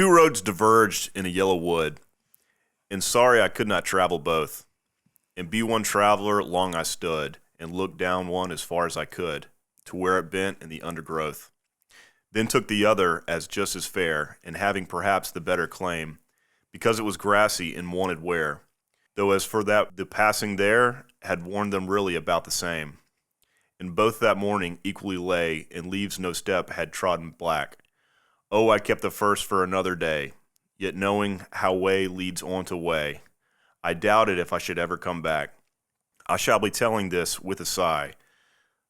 Two roads diverged in a yellow wood, and sorry I could not travel both. And be one traveler long I stood, and looked down one as far as I could, to where it bent in the undergrowth. Then took the other as just as fair, and having perhaps the better claim, because it was grassy and wanted wear. Though as for that the passing there had worn them really about the same. And both that morning equally lay, and leaves no step had trodden black. Oh, I kept the first for another day, yet knowing how way leads on to way, I doubted if I should ever come back. I shall be telling this with a sigh.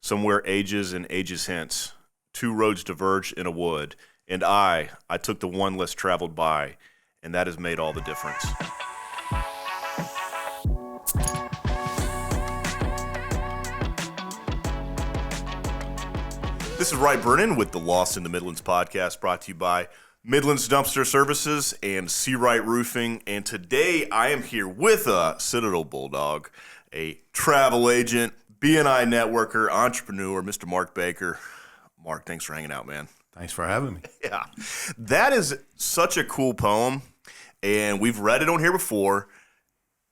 Somewhere ages and ages hence, two roads diverged in a wood, and I took the one less traveled by, and that has made all the difference. This is Wright Brennan with the Lost in the Midlands podcast, brought to you by Midlands Dumpster Services and Seawright Roofing. And today I am here with a Citadel Bulldog, a travel agent, B&I networker, entrepreneur, Mr. Mark Baker. Mark, thanks for hanging out, man. Thanks for having me. Yeah, that is such a cool poem, and we've read it on here before,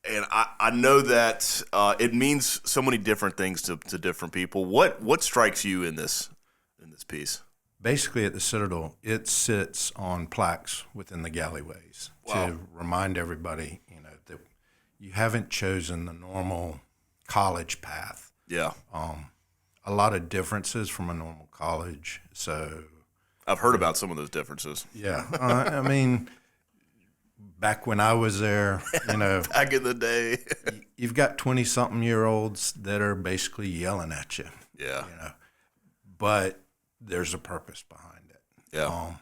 and I know that it means so many different things to different people. What strikes you in this piece? Basically, at the Citadel, it sits on plaques within the galleyways to remind everybody, that you haven't chosen the normal college path. Yeah. A lot of differences from a normal college. So I've heard about some of those differences. Yeah. I mean, back when I was there, back in the day, you've got 20-something-year-olds that are basically yelling at you. Yeah. But there's a purpose behind it. Yeah.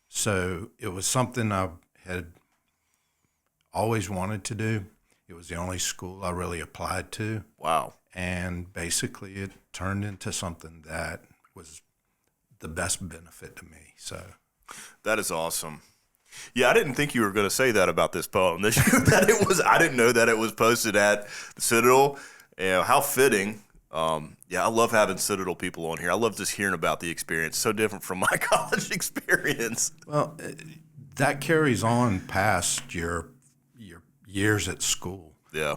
So it was something I had always wanted to do. It was the only school I really applied to. Wow. And basically it turned into something that was the best benefit to me. So that is awesome. Yeah, I didn't think you were going to say that about this poem. I didn't know that it was posted at the Citadel. How fitting. I love having Citadel people on here. I love just hearing about the experience. So different from my college experience. Well, that carries on past your years at school. Yeah.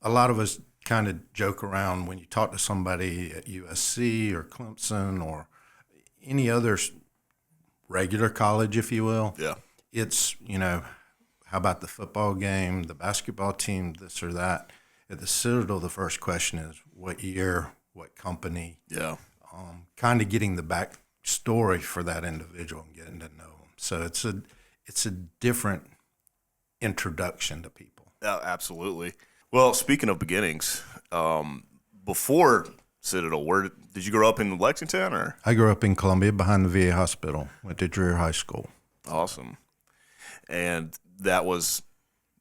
A lot of us kind of joke around when you talk to somebody at USC or Clemson or any other regular college, if you will. Yeah. It's, how about the football game, the basketball team, this or that. At the Citadel, the first question is what year, what company. Yeah. Kind of getting the backstory for that individual and getting to know them. So it's a different introduction to people. Absolutely. Well, speaking of beginnings, before Citadel, where did you grow up in Lexington or? I grew up in Columbia behind the VA hospital, went to Dreer High School. Awesome. And that was,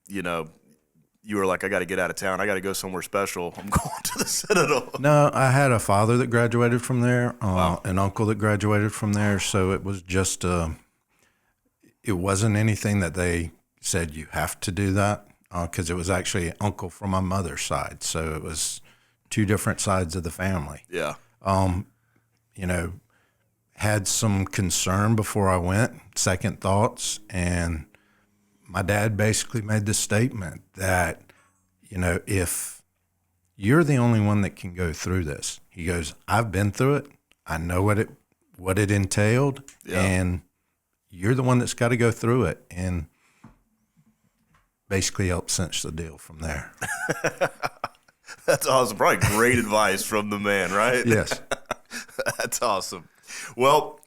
you were like, I got to get out of town. I got to go somewhere special. I'm going to the Citadel. No, I had a father that graduated from there, Wow. an uncle that graduated from there. So it was just, it wasn't anything that they said you have to do that, because it was actually an uncle from my mother's side. So it was two different sides of the family. Yeah. Had some concern before I went, second thoughts, and my dad basically made the statement that, if you're the only one that can go through this, he goes, I've been through it. I know what it entailed, and you're the one that's got to go through it. And basically helped cinch the deal from there. That's awesome. Probably great advice from the man, right? Yes. That's awesome. Well,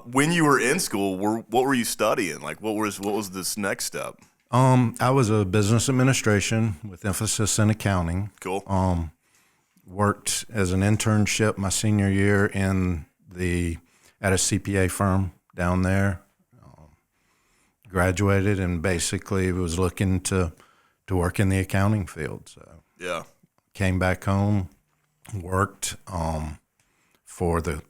when you were in school, what were you studying? Like, what was this next step? I was a business administration with emphasis in accounting. Cool. Worked as an internship my senior year at a CPA firm down there. Graduated and basically was looking to work in the accounting field. So yeah, came back home, worked for the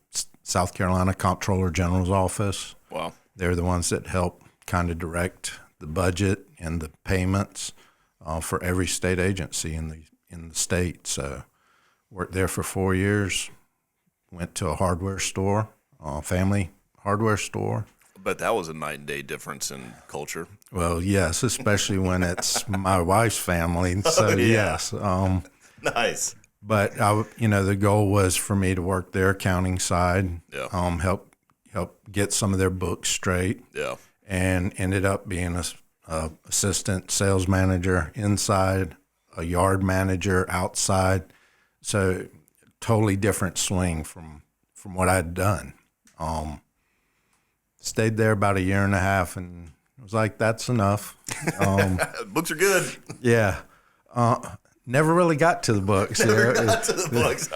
South Carolina Comptroller General's office. Wow. They're the ones that help kind of direct the budget and the payments for every state agency in the state. So worked there for 4 years, went to a hardware store, family hardware store. But that was a night and day difference in culture. Well, yes, especially when it's my wife's family. So yeah. yes. Nice. But the goal was for me to work their accounting side, Yeah. help get some of their books straight, Yeah. and ended up being a assistant sales manager inside, a yard manager outside. So totally different swing from what I'd done. Stayed there about a year and a half, and it was like, that's enough. Books are good. Yeah. Never really got to the books. Never got to the books.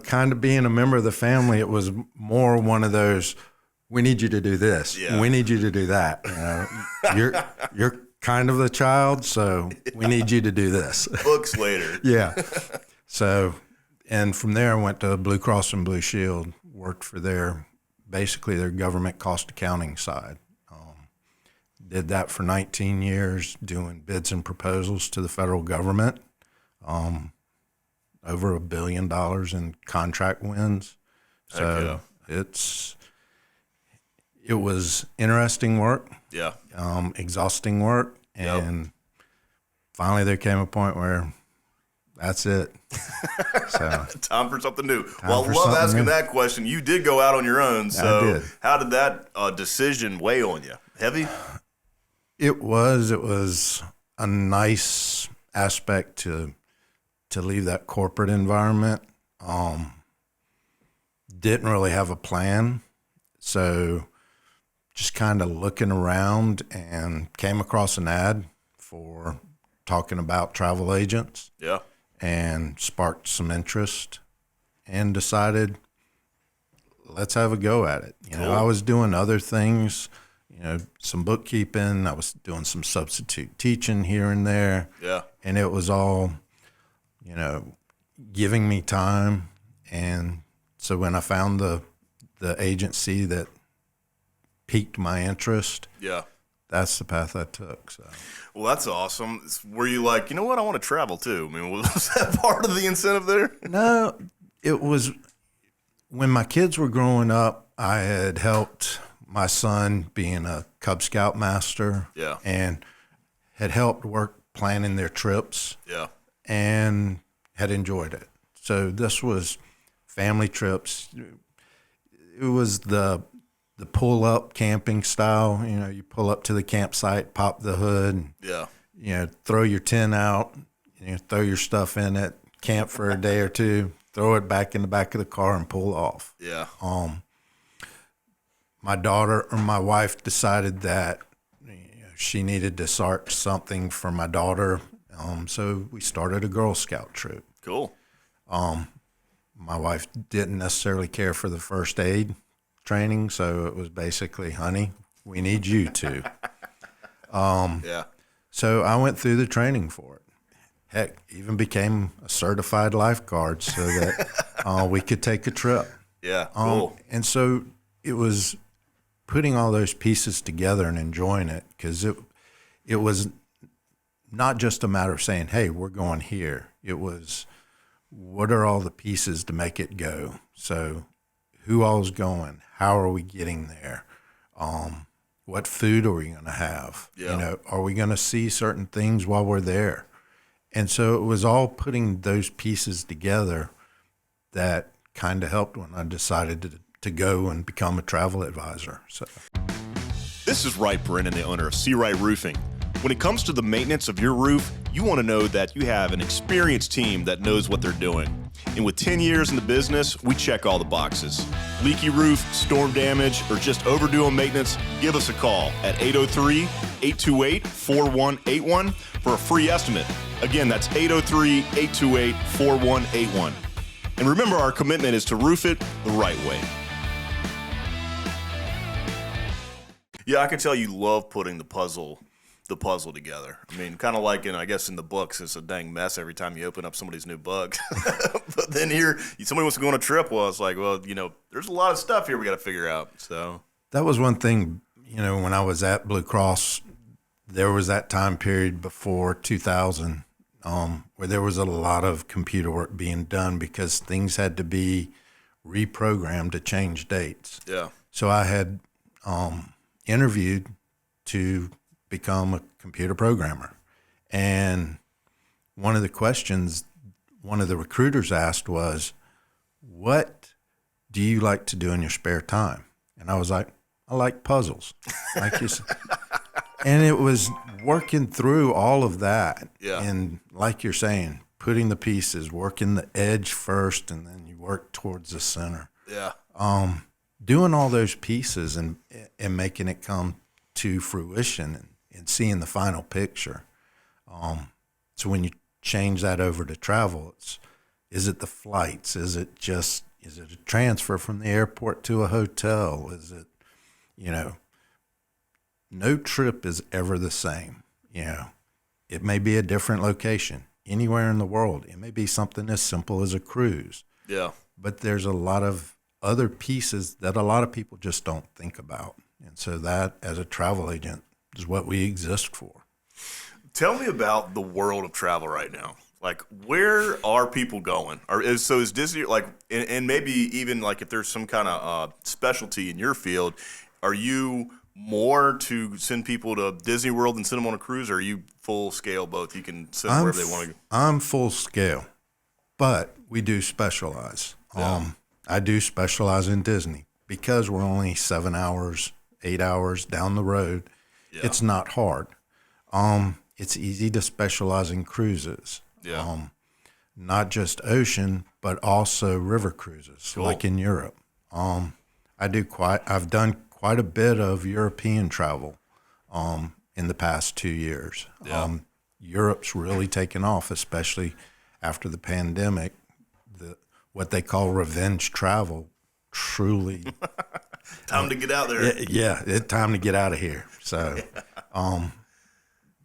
Kind of being a member of the family, it was more one of those, we need you to do this. Yeah. We need you to do that. You're kind of the child, so we need you to do this. Books later. Yeah. So, and from there I went to Blue Cross and Blue Shield, worked for basically their government cost accounting side. Did that for 19 years, doing bids and proposals to the federal government. Over $1 billion in contract wins. So it was interesting work. Yeah. Exhausting work. And finally there came a point where that's it. So time for something new. Well, I love asking that question. You did go out on your own. So I did. How did that decision weigh on you? Heavy? It was a nice aspect to leave that corporate environment. Didn't really have a plan. So just kind of looking around and came across an ad for talking about travel agents. Yeah. And sparked some interest and decided, let's have a go at it. Cool. I was doing other things, some bookkeeping. I was doing some substitute teaching here and there. Yeah. And it was all, giving me time. And so when I found the agency that piqued my interest, yeah, that's the path I took. So. Well, that's awesome. Were you like, you know what, I want to travel too? I mean, was that part of the incentive there? No, it was when my kids were growing up, I had helped my son being a Cub Scout master. Yeah. And had helped work planning their trips. Yeah. And had enjoyed it. So this was family trips. It was the pull-up camping style. You pull up to the campsite, pop the hood, yeah, throw your tent out, throw your stuff in it, camp for a day or two, throw it back in the back of the car and pull off. Yeah. My daughter or my wife decided that she needed to start something for my daughter, so we started a Girl Scout troop. Cool. My wife didn't necessarily care for the first aid training, so it was basically, honey, we need you to. Yeah. So I went through the training for it. Heck, even became a certified lifeguard so that we could take a trip. Yeah, cool. And so it was putting all those pieces together and enjoying it, because it was not just a matter of saying, hey, we're going here. It was, what are all the pieces to make it go? So who all's going? How are we getting there? What food are we going to have? Yeah. Are we going to see certain things while we're there? And so it was all putting those pieces together that kind of helped when I decided to go and become a travel advisor. So This is Wright Brennan, the owner of Sea Right Roofing. When it comes to the maintenance of your roof, you want to know that you have an experienced team that knows what they're doing. And with 10 years in the business, we check all the boxes. Leaky roof, storm damage, or just overdue on maintenance, give us a call at 803-828-4181 for a free estimate. Again, that's 803-828-4181. And remember, our commitment is to roof it the right way. Yeah, I can tell you love putting the puzzle together. I mean, kind of like in the books, it's a dang mess every time you open up somebody's new book. But then here, somebody wants to go on a trip. Well, it's like, there's a lot of stuff here we got to figure out. So that was one thing, when I was at Blue Cross, there was that time period before 2000 where there was a lot of computer work being done because things had to be reprogrammed to change dates. Yeah. So I had interviewed to become a computer programmer. And one of the questions one of the recruiters asked was, what do you like to do in your spare time? And I was like, I like puzzles. Like you said. And it was working through all of that. Yeah. And like you're saying, putting the pieces, working the edge first, and then you work towards the center. Yeah. Doing all those pieces and making it come to fruition and seeing the final picture. So when you change that over to travel, is it the flights? Is it a transfer from the airport to a hotel? Is it, no trip is ever the same. It may be a different location anywhere in the world. It may be something as simple as a cruise. Yeah. But there's a lot of other pieces that a lot of people just don't think about. And so that, as a travel agent, is what we exist for. Tell me about the world of travel right now. Like, where are people going? Is Disney, like, and maybe even, like, if there's some kind of specialty in your field, are you more to send people to Disney World and send them on a cruise, or are you full scale both? You can send them wherever they want to go? I'm full scale, but we do specialize. Yeah. I do specialize in Disney because we're only 7 hours, 8 hours down the road. Yeah. It's not hard. It's easy to specialize in cruises. Yeah. Not just ocean, but also river cruises, Cool. like in Europe. I've done quite a bit of European travel in the past 2 years. Yeah. Europe's really taken off, especially after the pandemic. What they call revenge travel, truly. Time to get out there. It's time to get out of here. So,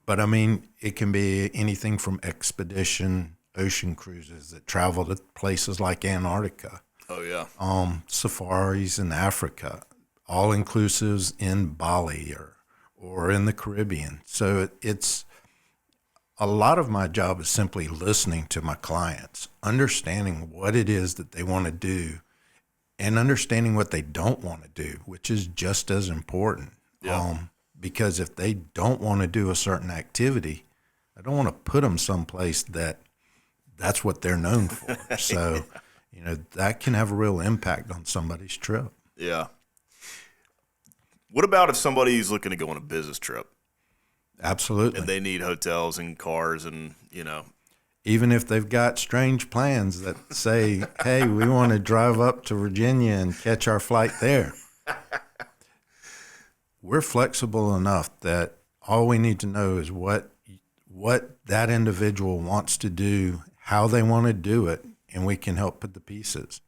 but I mean, it can be anything from expedition ocean cruises that travel to places like Antarctica. Oh, yeah. Safaris in Africa, all inclusives in Bali or in the Caribbean. So it's a lot of my job is simply listening to my clients, understanding what it is that they want to do, and understanding what they don't want to do, which is just as important. Yeah. Because if they don't want to do a certain activity, I don't want to put them someplace that's what they're known for. So, that can have a real impact on somebody's trip. Yeah. What about if somebody's looking to go on a business trip Absolutely. and they need hotels and cars and, Even if they've got strange plans that say, hey, we want to drive up to Virginia and catch our flight there. We're flexible enough that all we need to know is what that individual wants to do, how they want to do it, and we can help put the pieces.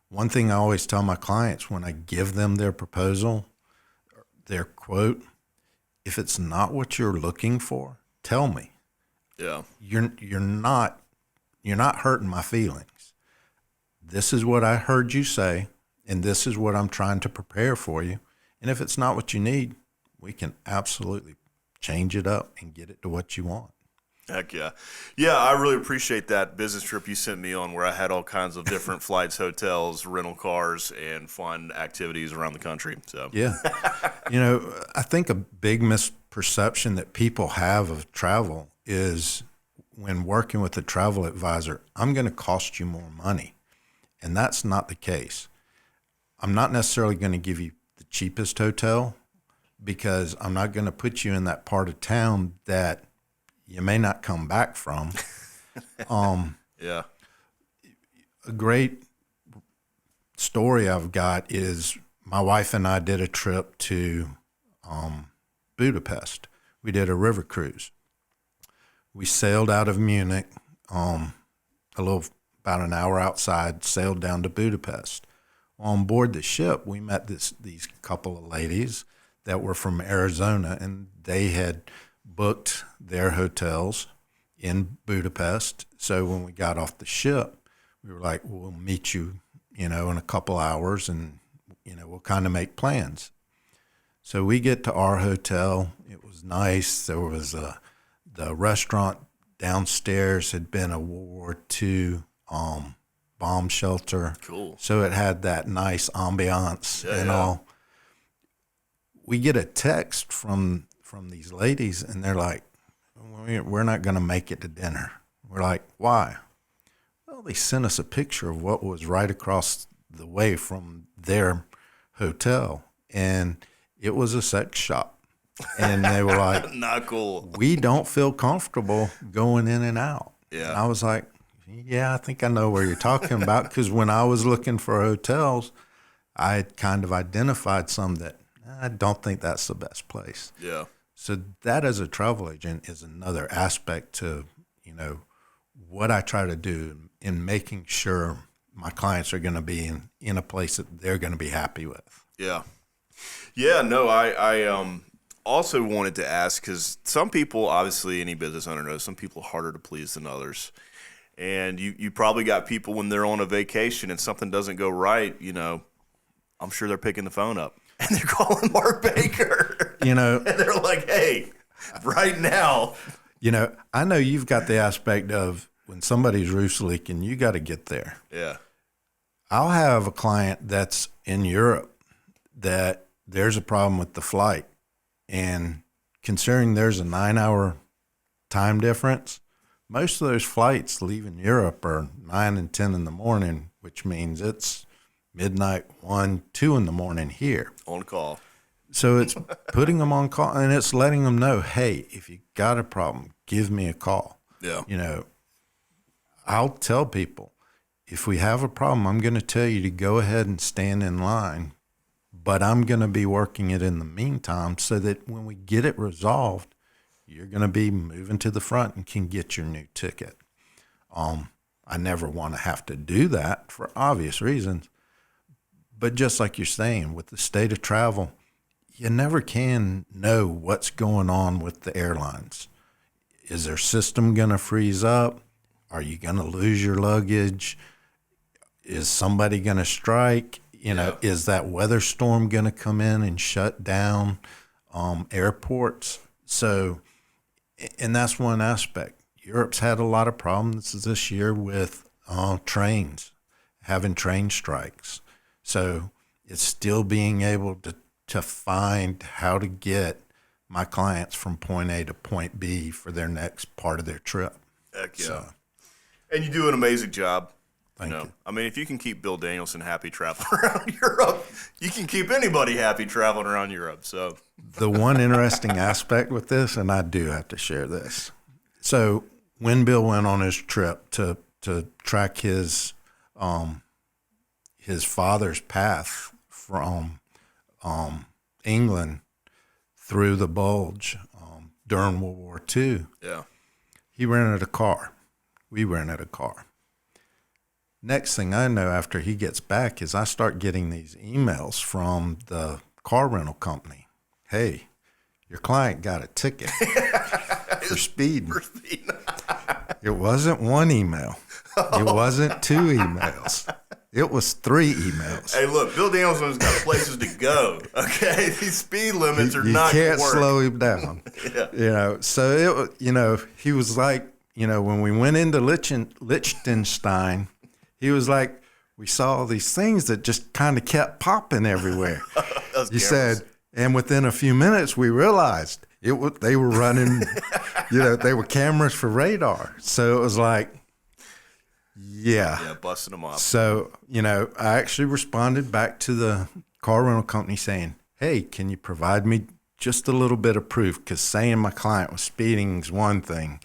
One thing I always tell my clients when I give them their proposal, their quote, if it's not what you're looking for, tell me. Yeah. You're not hurting my feelings. This is what I heard you say, and this is what I'm trying to prepare for you. And if it's not what you need, we can absolutely change it up and get it to what you want. Heck yeah. Yeah, I really appreciate that business trip you sent me on where I had all kinds of different flights, hotels, rental cars, and fun activities around the country. So Yeah. I think a big misperception that people have of travel is when working with a travel advisor, I'm going to cost you more money. And that's not the case. I'm not necessarily going to give you the cheapest hotel because I'm not going to put you in that part of town that you may not come back from. yeah. A great story I've got is my wife and I did a trip to Budapest. We did a river cruise. We sailed out of Munich, about an hour outside, sailed down to Budapest. On board the ship, we met these couple of ladies that were from Arizona, and they had booked their hotels in Budapest. So when we got off the ship, we were like, we'll meet you, in a couple hours, and, we'll kind of make plans. So we get to our hotel. It was nice. There was the restaurant downstairs had been a World War II bomb shelter. Cool. So it had that nice ambiance Yeah, and yeah. all. we get a text from these ladies, and they're like, we're not going to make it to dinner. We're like, why? Well, they sent us a picture of what was right across the way from their hotel, and it was a sex shop. And they were like, not cool. We don't feel comfortable going in and out. Yeah. And I was like, yeah, I think I know where you're talking about, because when I was looking for hotels, I had kind of identified some that I don't think that's the best place. Yeah. So that, as a travel agent, is another aspect to, what I try to do in making sure my clients are going to be in a place that they're going to be happy with. Yeah. Yeah, no, I also wanted to ask, because some people, obviously any business owner knows, some people are harder to please than others. And you probably got people when they're on a vacation and something doesn't go right, I'm sure they're picking the phone up and they're calling Mark Baker. And they're like, hey, right now. I know you've got the aspect of when somebody's roof's leaking, you got to get there. Yeah. I'll have a client that's in Europe that there's a problem with the flight. And considering there's a 9-hour time difference, most of those flights leaving Europe are 9 and 10 in the morning, which means it's midnight, 1, 2 in the morning here. On call. So it's putting them on call, and it's letting them know, hey, if you got a problem, give me a call. Yeah. I'll tell people, if we have a problem, I'm going to tell you to go ahead and stand in line, but I'm going to be working it in the meantime so that when we get it resolved, you're going to be moving to the front and can get your new ticket. I never want to have to do that for obvious reasons. But just like you're saying, with the state of travel, you never can know what's going on with the airlines. Is their system going to freeze up? Are you going to lose your luggage? Is somebody going to strike? Is that weather storm going to come in and shut down airports? So, and that's one aspect. Europe's had a lot of problems this year with trains, having train strikes. So it's still being able to find how to get my clients from point A to point B for their next part of their trip. Heck yeah. So, and you do an amazing job. Thank you. I mean, if you can keep Bill Danielson happy traveling around Europe, you can keep anybody happy traveling around Europe. So the one interesting aspect with this, and I do have to share this. So when Bill went on his trip to track his father's path from England through the Bulge during World War II, yeah, he rented a car. We rented a car. Next thing I know, after he gets back, is I start getting these emails from the car rental company. Hey, your client got a ticket for speeding. It wasn't one email. It wasn't 2 emails. It was 3 emails. Hey, look, Bill Danielson's got places to go. Okay, these speed limits are not You going can't to work. slow him down. Yeah. So he was like, when we went into Liechtenstein, he was like, we saw all these things that just kind of kept popping everywhere. He said, and within a few minutes, we realized they were running, they were cameras for radar. So it was like, yeah, busting them up. So, I actually responded back to the car rental company saying, hey, can you provide me just a little bit of proof? Because saying my client was speeding is one thing.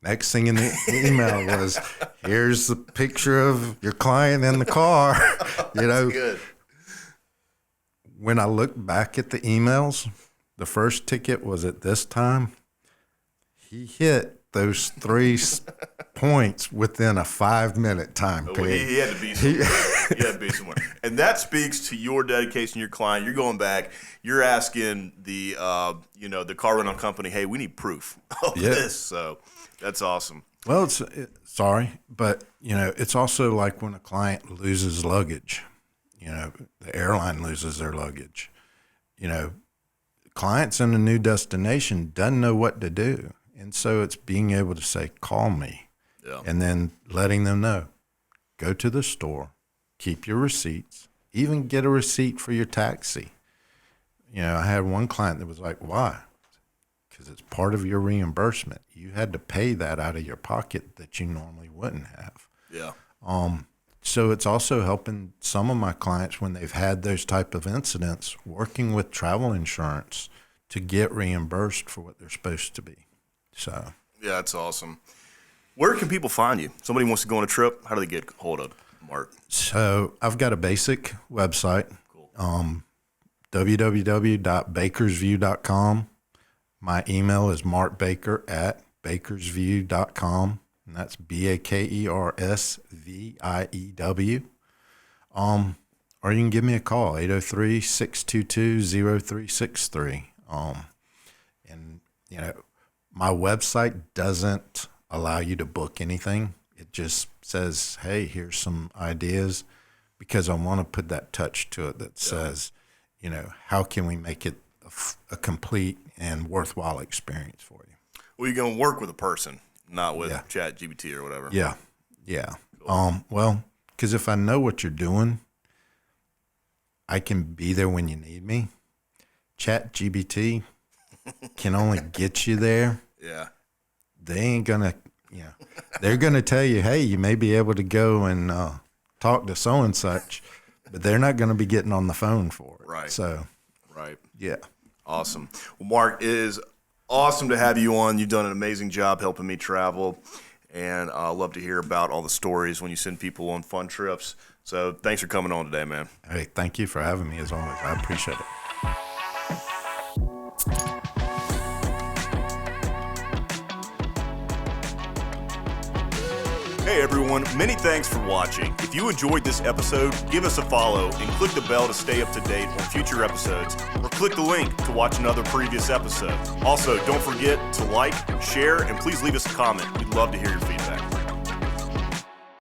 Next thing in the email was, here's the picture of your client in the car. That's good. When I look back at the emails, the first ticket was at this time. He hit those 3 points within a 5-minute time period. He had to be somewhere. He had to be somewhere. And that speaks to your dedication to your client. You're going back. You're asking the the car rental company, hey, we need proof of this. So that's awesome. Well, sorry, but it's also like when a client loses luggage. The airline loses their luggage. Clients in a new destination doesn't know what to do. And so it's being able to say, call me, and then letting them know, go to the store, keep your receipts, even get a receipt for your taxi. I had one client that was like, why? Because it's part of your reimbursement. You had to pay that out of your pocket that you normally wouldn't have. Yeah. So it's also helping some of my clients when they've had those type of incidents, working with travel insurance to get reimbursed for what they're supposed to be. So yeah, that's awesome. Where can people find you? Somebody wants to go on a trip. How do they get hold of Mark? So I've got a basic website, Cool. www.bakersview.com. My email is markbaker@bakersview.com, and that's BAKERSVIEW. Or you can give me a call, 803-622-0363. And, my website doesn't allow you to book anything. It just says, hey, here's some ideas, because I want to put that touch to it that says, how can we make it a complete and worthwhile experience for you? Well, you're going to work with a person, not with ChatGPT or whatever. Yeah. Yeah. Cool. Well, because if I know what you're doing, I can be there when you need me. ChatGPT can only get you there. Yeah. They ain't gonna, they're gonna tell you, hey, you may be able to go and talk to so and such, but they're not gonna be getting on the phone for it. Right. So, right. Yeah. Awesome. Well, Mark, it is awesome to have you on. You've done an amazing job helping me travel, and I love to hear about all the stories when you send people on fun trips. So thanks for coming on today, man. Hey, thank you for having me as always. I appreciate it. Hey everyone, many thanks for watching. If you enjoyed this episode, give us a follow and click the bell to stay up to date on future episodes, or click the link to watch another previous episode. Also, don't forget to like, share, and please leave us a comment. We'd love to hear your feedback.